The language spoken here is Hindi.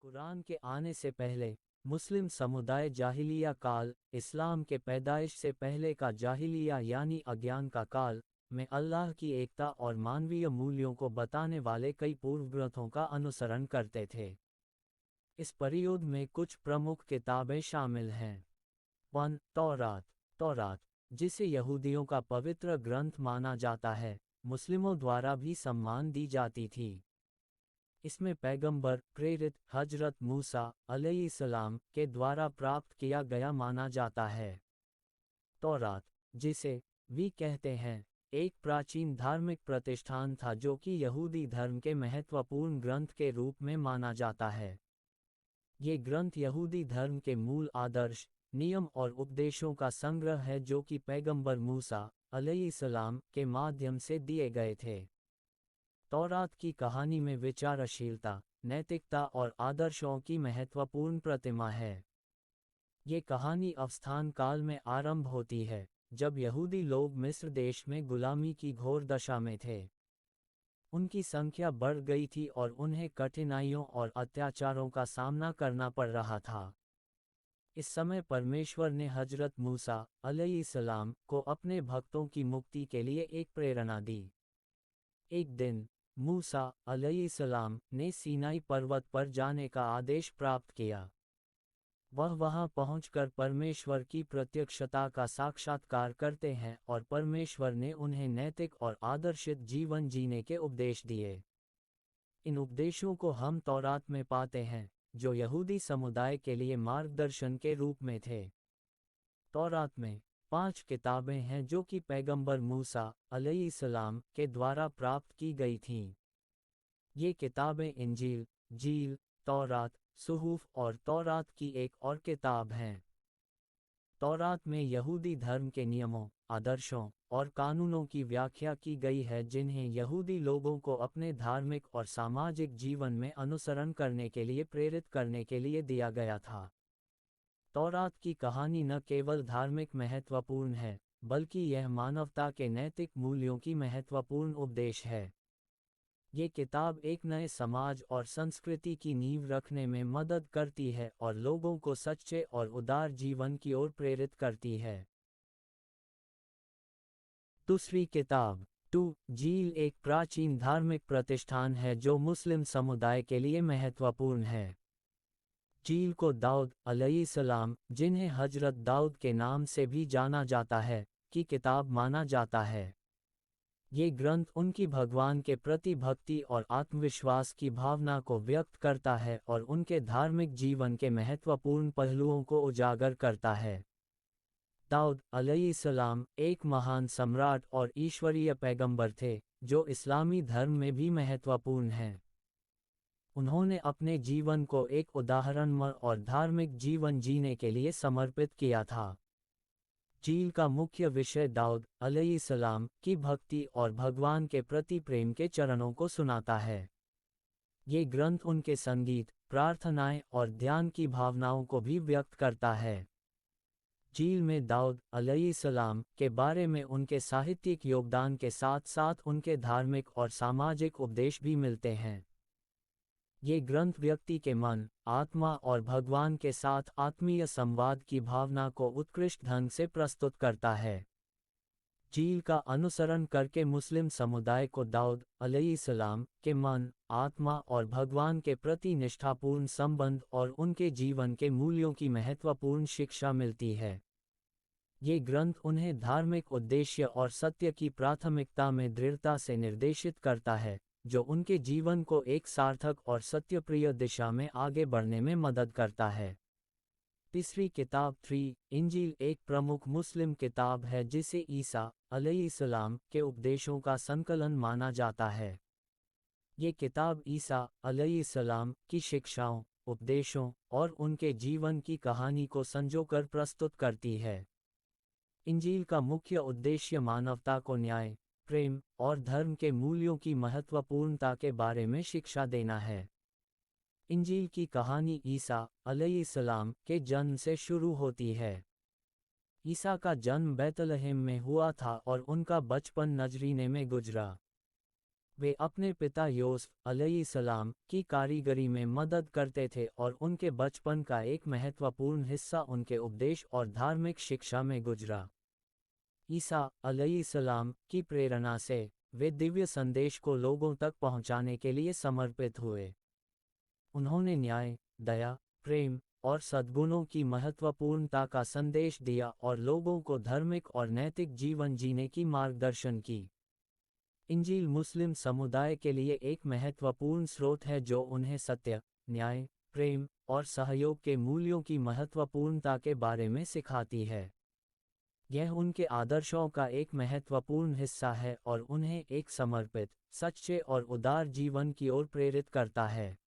कुरान के आने से पहले मुस्लिम समुदाय जाहिलिया काल, इस्लाम के पैदाइश से पहले का जाहिलिया यानी अज्ञान का काल, में अल्लाह की एकता और मानवीय मूल्यों को बताने वाले कई पूर्व ग्रंथों का अनुसरण करते थे। इस परियोद में कुछ प्रमुख किताबें शामिल हैं। 1. तौरात। तौरात, जिसे यहूदियों का पवित्र ग्रंथ माना जाता है, मुस्लिमों द्वारा भी सम्मान दी जाती थी। इसमें पैगंबर प्रेरित हजरत मूसा अलैहिस्सलाम के द्वारा प्राप्त किया गया माना जाता है। तौरात, जिसे भी कहते हैं, एक प्राचीन धार्मिक प्रतिष्ठान था जो कि यहूदी धर्म के महत्वपूर्ण ग्रंथ के रूप में माना जाता है। ये ग्रंथ यहूदी धर्म के मूल आदर्श, नियम और उपदेशों का संग्रह है जो कि पैगंबर मूसा अलैहिस्सलाम के माध्यम से दिए गए थे। तौरात की कहानी में विचारशीलता, नैतिकता और आदर्शों की महत्वपूर्ण प्रतिमा है। ये कहानी अवस्थान काल में आरंभ होती है, जब यहूदी लोग मिस्र देश में गुलामी की घोर दशा में थे। उनकी संख्या बढ़ गई थी और उन्हें कठिनाइयों और अत्याचारों का सामना करना पड़ रहा था। इस समय परमेश्वर ने हजरत मूसा अलैहिस्सलाम को अपने भक्तों की मुक्ति के लिए एक प्रेरणा दी। एक दिन मूसा अलैहिस्सलाम ने सीनाई पर्वत पर जाने का आदेश प्राप्त किया। वह वहां पहुंचकर परमेश्वर की प्रत्यक्षता का साक्षात्कार करते हैं और परमेश्वर ने उन्हें नैतिक और आदर्शित जीवन जीने के उपदेश दिए। इन उपदेशों को हम तौरात में पाते हैं, जो यहूदी समुदाय के लिए मार्गदर्शन के रूप में थे। तौरात में 5 किताबें हैं जो कि पैगंबर मूसा अलैहिस्सलाम के द्वारा प्राप्त की गई थीं। ये किताबें इंजील, जील, तौरात, सुहूफ और तौरात की एक और किताब हैं। तौरात में यहूदी धर्म के नियमों, आदर्शों और कानूनों की व्याख्या की गई है जिन्हें यहूदी लोगों को अपने धार्मिक और सामाजिक जीवन में अनुसरण करने के लिए प्रेरित करने के लिए दिया गया था। तौरात की कहानी न केवल धार्मिक महत्वपूर्ण है, बल्कि यह मानवता के नैतिक मूल्यों की महत्वपूर्ण उपदेश है। ये किताब एक नए समाज और संस्कृति की नींव रखने में मदद करती है और लोगों को सच्चे और उदार जीवन की ओर प्रेरित करती है। दूसरी किताब 2. जील एक प्राचीन धार्मिक प्रतिष्ठान है जो मुस्लिम समुदाय के लिए महत्वपूर्ण है। जील को दाऊद अलैहिस्सलाम, जिन्हें हजरत दाऊद के नाम से भी जाना जाता है, की किताब माना जाता है। ये ग्रंथ उनकी भगवान के प्रति भक्ति और आत्मविश्वास की भावना को व्यक्त करता है और उनके धार्मिक जीवन के महत्वपूर्ण पहलुओं को उजागर करता है। दाऊद अलैहिस्सलाम एक महान सम्राट और ईश्वरीय पैगंबर थे, जो इस्लामी धर्म में भी महत्वपूर्ण हैं। उन्होंने अपने जीवन को एक उदाहरणमय और धार्मिक जीवन जीने के लिए समर्पित किया था। जील का मुख्य विषय दाऊद अलैहिस्सलाम की भक्ति और भगवान के प्रति प्रेम के चरणों को सुनाता है। ये ग्रंथ उनके संगीत, प्रार्थनाएं और ध्यान की भावनाओं को भी व्यक्त करता है। जील में दाऊद अलैहिस्सलाम के बारे में उनके साहित्यिक योगदान के साथ साथ उनके धार्मिक और सामाजिक उपदेश भी मिलते हैं। ये ग्रंथ व्यक्ति के मन, आत्मा और भगवान के साथ आत्मीय संवाद की भावना को उत्कृष्ट ढंग से प्रस्तुत करता है। जील का अनुसरण करके मुस्लिम समुदाय को दाऊद अलैहिस्सलाम के मन, आत्मा और भगवान के प्रति निष्ठापूर्ण संबंध और उनके जीवन के मूल्यों की महत्वपूर्ण शिक्षा मिलती है। ये ग्रंथ उन्हें धार्मिक उद्देश्य और सत्य की प्राथमिकता में दृढ़ता से निर्देशित करता है, जो उनके जीवन को एक सार्थक और सत्यप्रिय दिशा में आगे बढ़ने में मदद करता है। तीसरी किताब 3. इंजील एक प्रमुख मुस्लिम किताब है जिसे ईसा अलैहिस्सलाम के उपदेशों का संकलन माना जाता है। ये किताब ईसा अलैहिस्सलाम की शिक्षाओं, उपदेशों और उनके जीवन की कहानी को संजोकर प्रस्तुत करती है। इंजील का मुख्य उद्देश्य मानवता को न्याय, प्रेम और धर्म के मूल्यों की महत्वपूर्णता के बारे में शिक्षा देना है। इंजील की कहानी ईसा अलैहिस्सलाम के जन्म से शुरू होती है। ईसा का जन्म बैतलहम में हुआ था और उनका बचपन नजरीने में गुजरा। वे अपने पिता यूसुफ अलैहिस्सलाम की कारीगरी में मदद करते थे और उनके बचपन का एक महत्वपूर्ण हिस्सा उनके उपदेश और धार्मिक शिक्षा में गुजरा। ईसा अलैहिस्सलाम की प्रेरणा से वे दिव्य संदेश को लोगों तक पहुंचाने के लिए समर्पित हुए। उन्होंने न्याय, दया, प्रेम और सद्गुणों की महत्वपूर्णता का संदेश दिया और लोगों को धार्मिक और नैतिक जीवन जीने की मार्गदर्शन की। इंजील मुस्लिम समुदाय के लिए एक महत्वपूर्ण स्रोत है जो उन्हें सत्य, न्याय, प्रेम और सहयोग के मूल्यों की महत्वपूर्णता के बारे में सिखाती है। यह उनके आदर्शों का एक महत्वपूर्ण हिस्सा है और उन्हें एक समर्पित, सच्चे और उदार जीवन की ओर प्रेरित करता है।